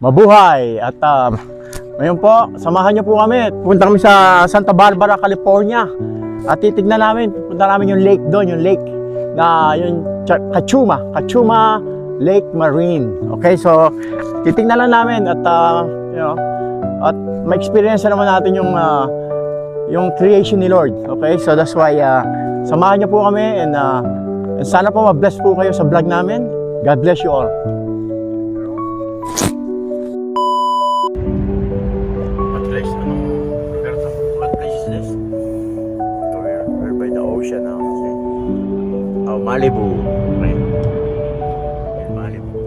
Mabuhay! At ngayon po, samahan niyo po kami. Pupunta kami sa Santa Barbara, California. At titignan namin, pupunta namin yung lake doon, yung lake na yung Cachuma Lake Marine. Okay, so titignan lang namin at at ma-experience naman natin yung creation ni Lord. Okay, so that's why samahan niyo po kami and sana po ma-bless po kayo sa vlog namin. God bless you all. Malibu. Okay. Malibu.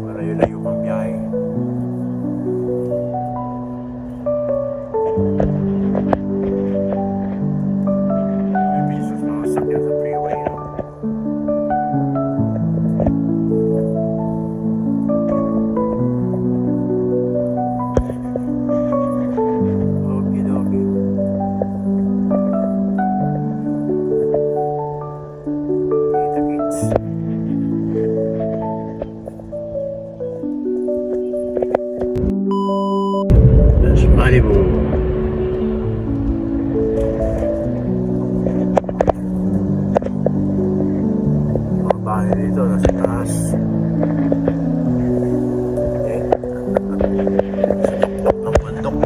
Malayo-layo pang biyahe. May bisos mga sakyan sa freeway. Malibu. Mga bahay dito nasa taas. Okay. Sa tuktok ng bundok.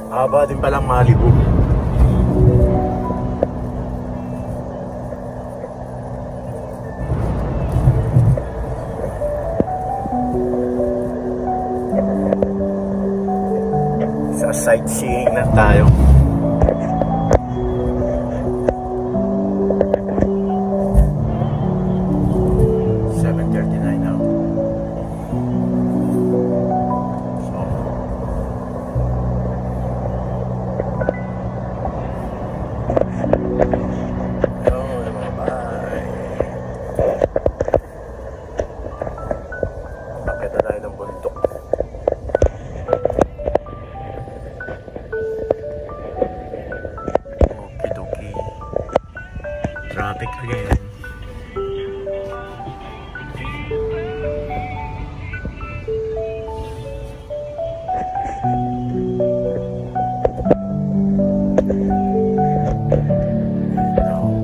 Haba din palang Malibu. Sa sightseeing na tayo. Traffic again.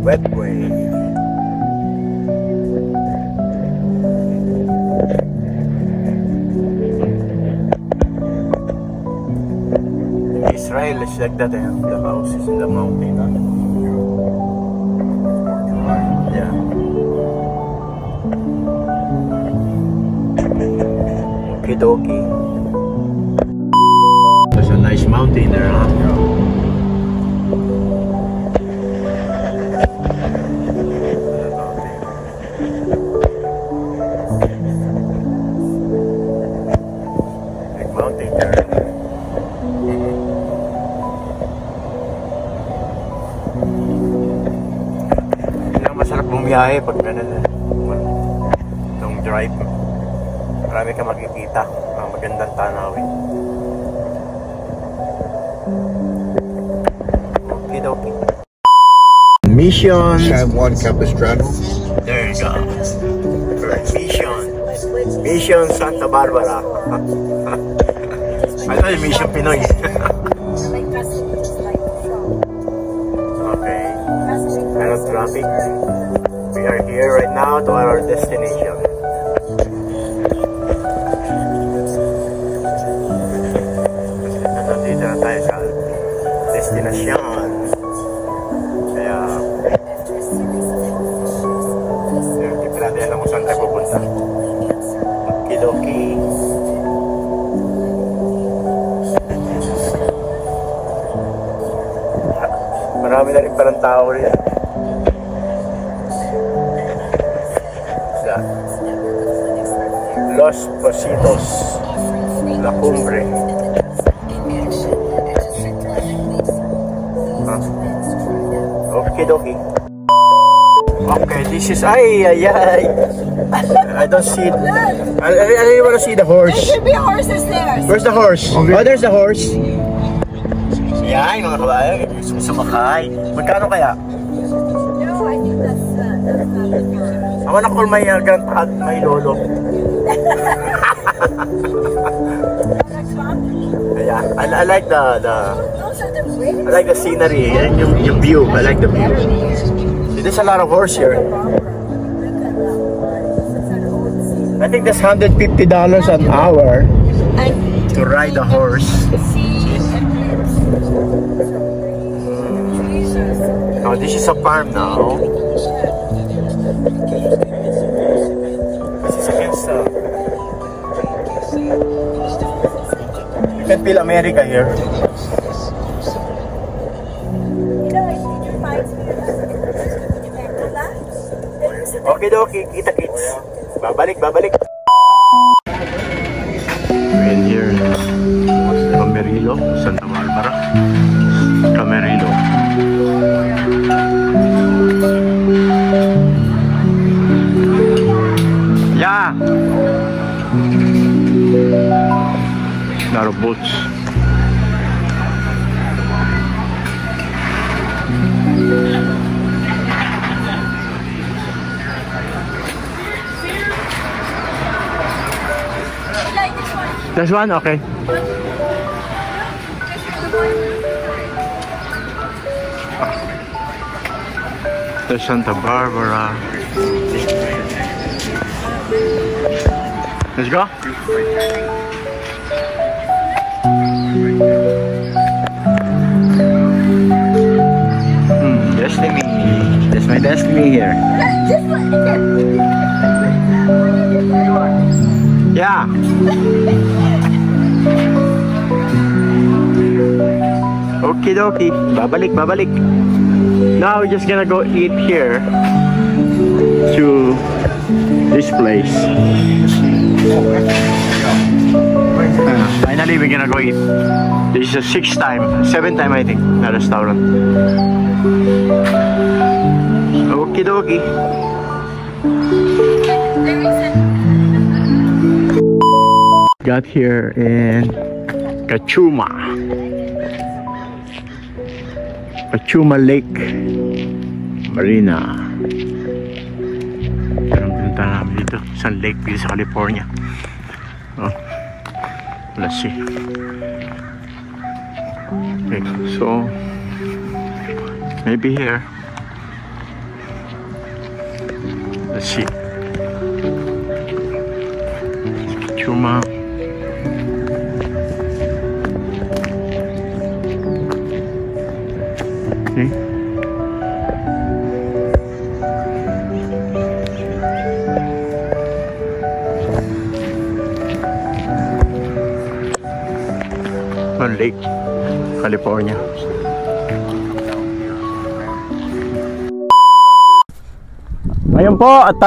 Wet way. Israel is like that, eh? The house is in the mountain. Yeah. Okie dokie. There's a nice mountain there, huh? Big mountain there. Masarap bumiyahe pag ganun itong drive. Marami ka makikita ang magandang tanawin. Okay, okay. Mission San Juan Capistrano. There you go. Correct. Mission Santa Barbara. I know yung Mission Pinoy. Okay. Kind of traffic. We are here right now to our destination. Nandito na tayo sa destination. Kaya hindi pa natin alam kung saan tayo pupunta. Okidoki. Marami na rin parang tao rin. Los Positos, La Cumbre. Okay, dokie. Okay, this is ay. I don't see it. I really want to see the horse. There should be horses there. Where's the horse? Okay. Oh, there's the horse. Yan, mga kabayan. Sumakay. Magkano kaya? No, I think that's not the horse. I wanna call my grandpa, my lolo. Yeah, I like the I like the scenery and yung view. I like the view. There's a lot of horse here. I think that's $150 an hour to ride the horse. Oh, this is a farm now. This is against you can feel America here. Okay, dokie, kita kids. Babalik. We're here in Camarillo, Santa Barbara. Camarillo. Yeah. A lot of boats. This one? Okay. The Santa Barbara. Let's go. Destiny. That's my destiny here. Yeah. Okie dokie. Babalik. Now we're just gonna go eat here to this place. Finally we're gonna go eat. This is the 7th time I think, na restaurant. Okie dokie. Got here in Cachuma Lake Marina. Anong pinunta namin dito? Isang lake dito sa California. Oh, let's see. Okay, so maybe here. Let's see. Cachuma. Okay. Lake, California. Ngayon po at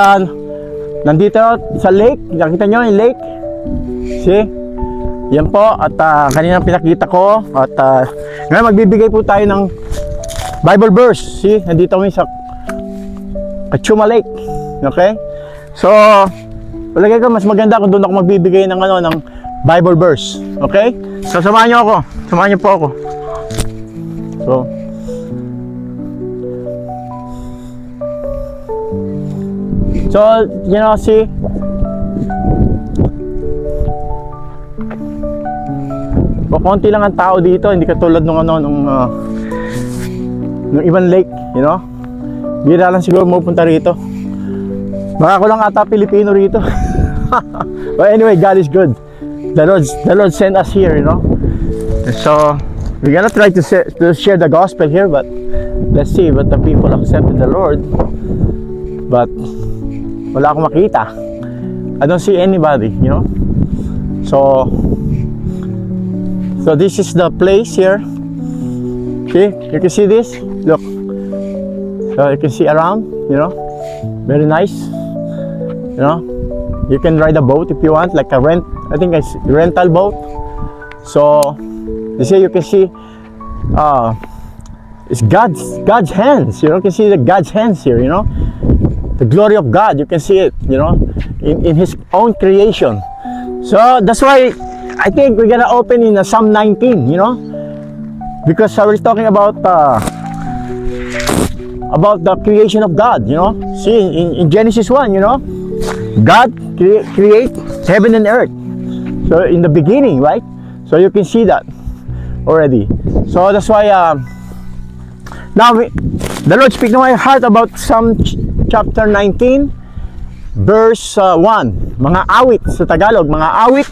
nandito sa lake. Nakita nyo yung lake? See? Yan po at kanina pinakita ko at ngayon magbibigay po tayo ng Bible verse. See? Nandito kami sa Cachuma Lake. Okay? So, palagay ko mas maganda kung doon ako magbibigay ng ng Bible verse. Okay? So, samahan nyo ako. Samahan nyo po ako. So, you know, see? Konti lang ang tao dito. Hindi katulad nung nung ibang lake, you know? Bira lang siguro mapunta rito. Baka ko lang ata Pilipino rito. But anyway, God is good. The Lord sent us here, you know. So we're gonna try to share the gospel here, but let's see. But the people accepted the Lord, but wala akong makita. I don't see anybody, you know. So this is the place here. Okay, you can see this. Look, so you can see around, you know, very nice. You know, you can ride a boat if you want, like a rental boat. So you see, you can see It's God's hands, you know. You can see the God's hands here, you know. The glory of God, you can see it, you know, in His own creation. So that's why I think we're gonna open in Psalm 19, you know, because we're talking about the creation of God, you know. See, in Genesis 1, you know, God create heaven and earth. So in the beginning, right? So you can see that already. So that's why now the Lord speak to my heart about Psalm chapter 19 verse 1. Mga awit sa Tagalog, mga awit,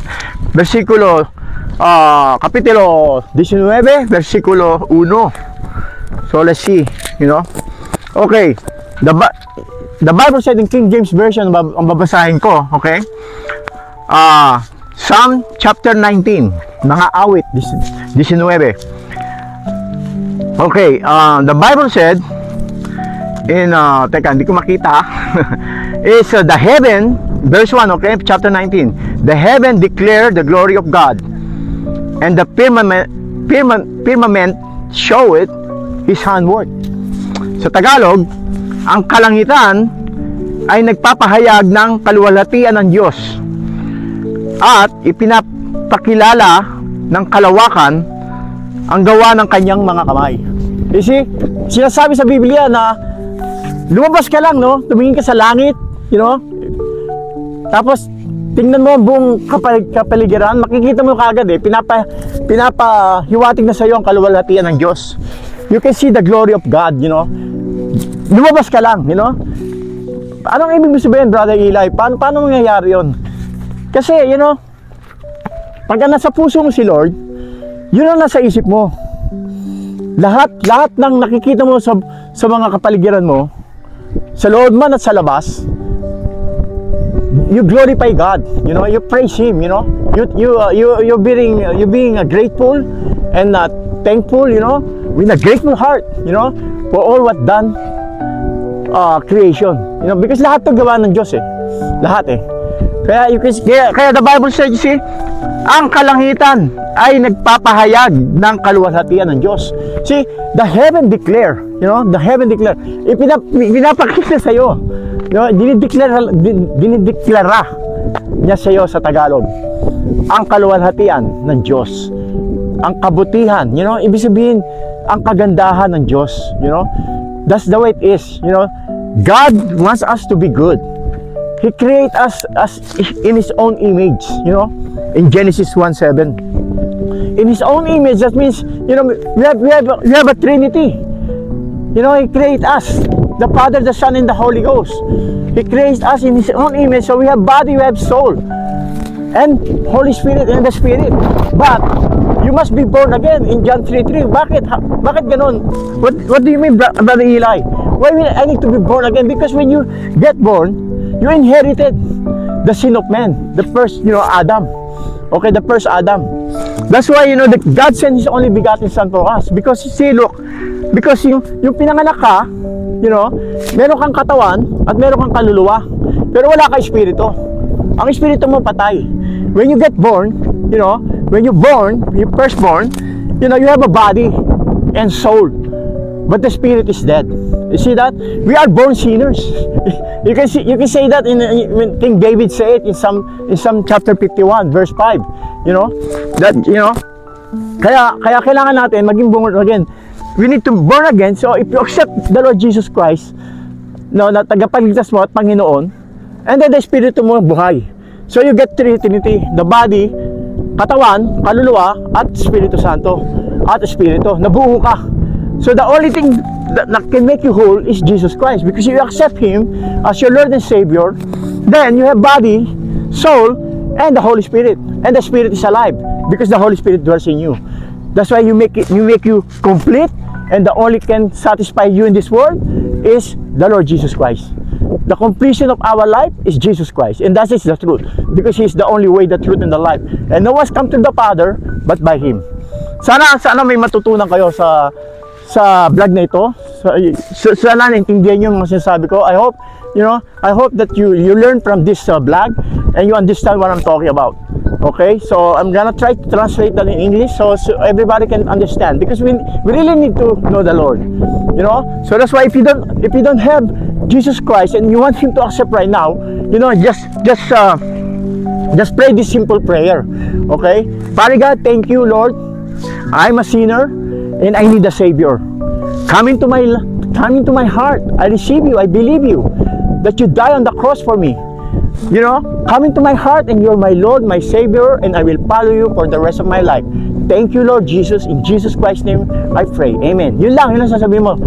versikulo kapitulo 19, versikulo 1. So let's see, you know. Okay, the Bible said in King James Version, ang babasahin ko, okay? Psalm chapter 19, mga awit 19. Okay, the Bible said in teka, hindi ko makita. Is the heaven, verse 1, okay, chapter 19. The heaven declare the glory of God, and the firmament show it His handwork. Sa Tagalog, ang kalangitan ay nagpapahayag ng kaluwalhatian ng Diyos at ipinapakilala ng kalawakan ang gawa ng kanyang mga kamay. You see, sinasabi sa Biblia na lumabas ka lang, no? Tumingin ka sa langit, you know? Tapos, tingnan mo ang buong kapaligiran, makikita mo kagad pinapahiwatig na sa iyo ang kaluwalhatian ng Diyos. You can see the glory of God, you know? Lumabas ka lang, you know? Anong ibig sabihin, Brother Eli? Paano mangyayari yun? Kasi, you know, pagka nasa puso mo si Lord, yun ang nasa isip mo. Lahat ng nakikita mo sa mga kapaligiran mo, sa loob man at sa labas, you glorify God, you know, you praise Him, you know, you're being grateful and thankful, you know, with a grateful heart, you know, for all what done creation, you know, because lahat 'to gawa ng Diyos lahat Kaya the Bible says, you see, ang kalangitan ay nagpapahayag ng kaluwalhatian ng Diyos. See, the heaven declare, you know, the heaven declare. Pinapakita sa iyo, you know, dinideklara niya sa iyo sa Tagalog ang kaluwalhatian ng Diyos, ang kabutihan, you know, ibig sabihin ang kagandahan ng Diyos, you know. That's the way it is, you know. God wants us to be good. He created us as in His own image, you know, in Genesis 1:7. In His own image, that means, you know, we have a Trinity. You know, He created us, the Father, the Son, and the Holy Ghost. He created us in His own image, so we have body, we have soul, and Holy Spirit, and the Spirit. But you must be born again in John 3:3. Bakit ganun? What do you mean, Brother Eli? Why I need to be born again? Because when you get born, you inherited the sin of man, the first, you know, Adam. Okay, the first Adam. That's why, you know, that God sent His only begotten Son for us. Because, see, look, because yung pinanganak ka, you know, meron kang katawan at meron kang kaluluwa, pero wala ka espiritu. Ang espiritu mo patay. When you get born, you know, when you're born, you're first born, you know, you have a body and soul, but the spirit is dead. You see that? We are born sinners. You can say that when King David said it in Psalm chapter 51 verse 5. You know that, you know, kaya kailangan natin maging born again. We need to born again. So if you accept the Lord Jesus Christ, no, na tagapagligtas mo at Panginoon, and then the Spirit mo buhay. So you get Trinity, the body, katawan, kaluluwa, at Espiritu Santo, at Espiritu. Nabuo ka. So the only thing that can make you whole is Jesus Christ, because you accept Him as your Lord and Savior. Then you have body, soul, and the Holy Spirit, and the Spirit is alive because the Holy Spirit dwells in you. That's why you make you complete, and the only can satisfy you in this world is the Lord Jesus Christ. The completion of our life is Jesus Christ, and that is the truth, because He is the only way, the truth, and the life, and no one's come to the Father but by Him. Sana may matutunan kayo sa vlog na ito. Sana naintindihan nyo yung sinasabi ko. I hope, you know, I hope that you learn from this vlog and you understand what I'm talking about. Okay, so I'm gonna try to translate that in English so everybody can understand, because we really need to know the Lord, you know. So that's why if you don't have Jesus Christ and you want Him to accept right now, you know, just pray this simple prayer. Okay, Father God, thank you, Lord. I'm a sinner and I need a Savior. Come into my heart. I receive you. I believe you that you died on the cross for me. You know, come into my heart and you're my Lord, my Savior, and I will follow you for the rest of my life. Thank you, Lord Jesus. In Jesus Christ's name, I pray. Amen. Yun lang sasabihin mo.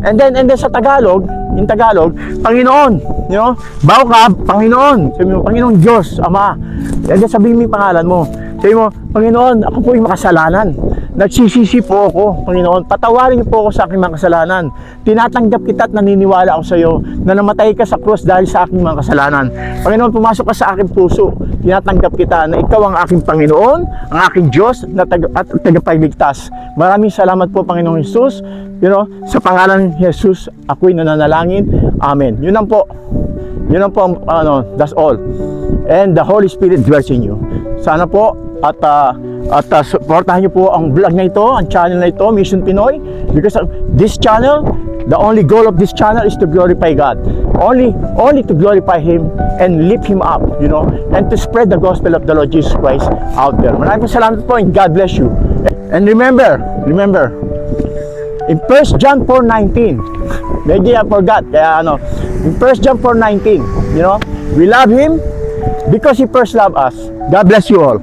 And then sa Tagalog, in Tagalog, Panginoon, you know, bawo ka, Panginoon. Sabi mo, Panginoon Diyos, Ama. And then sabihin mo yung pangalan mo. Sabi mo, Panginoon, ako po yung makasalanan. Nagsisisi po ako, Panginoon. Patawarin niyo po ako sa aking mga kasalanan. Tinatanggap kita at naniniwala ako sa iyo na namatay ka sa krus dahil sa aking mga kasalanan. Panginoon, pumasok ka sa aking puso. Tinatanggap kita na ikaw ang aking Panginoon, ang aking Diyos at tagapagligtas. Maraming salamat po, Panginoong Jesus. You know, sa pangalan ni Jesus, ako'y nananalangin. Amen. Yun lang po. Yun lang po, that's all. And the Holy Spirit dwells in you. Sana po at supportahan niyo po ang vlog na ito, ang channel na ito, Mission Pinoy, because this channel, the only goal of this channel is to glorify God, only to glorify Him and lift Him up, you know, and to spread the gospel of the Lord Jesus Christ out there. Maraming salamat po and God bless you. And remember, in 1 John 4:19, maybe I forgot, kaya in 1 John 4:19, you know, we love Him because He first loved us. God bless you all.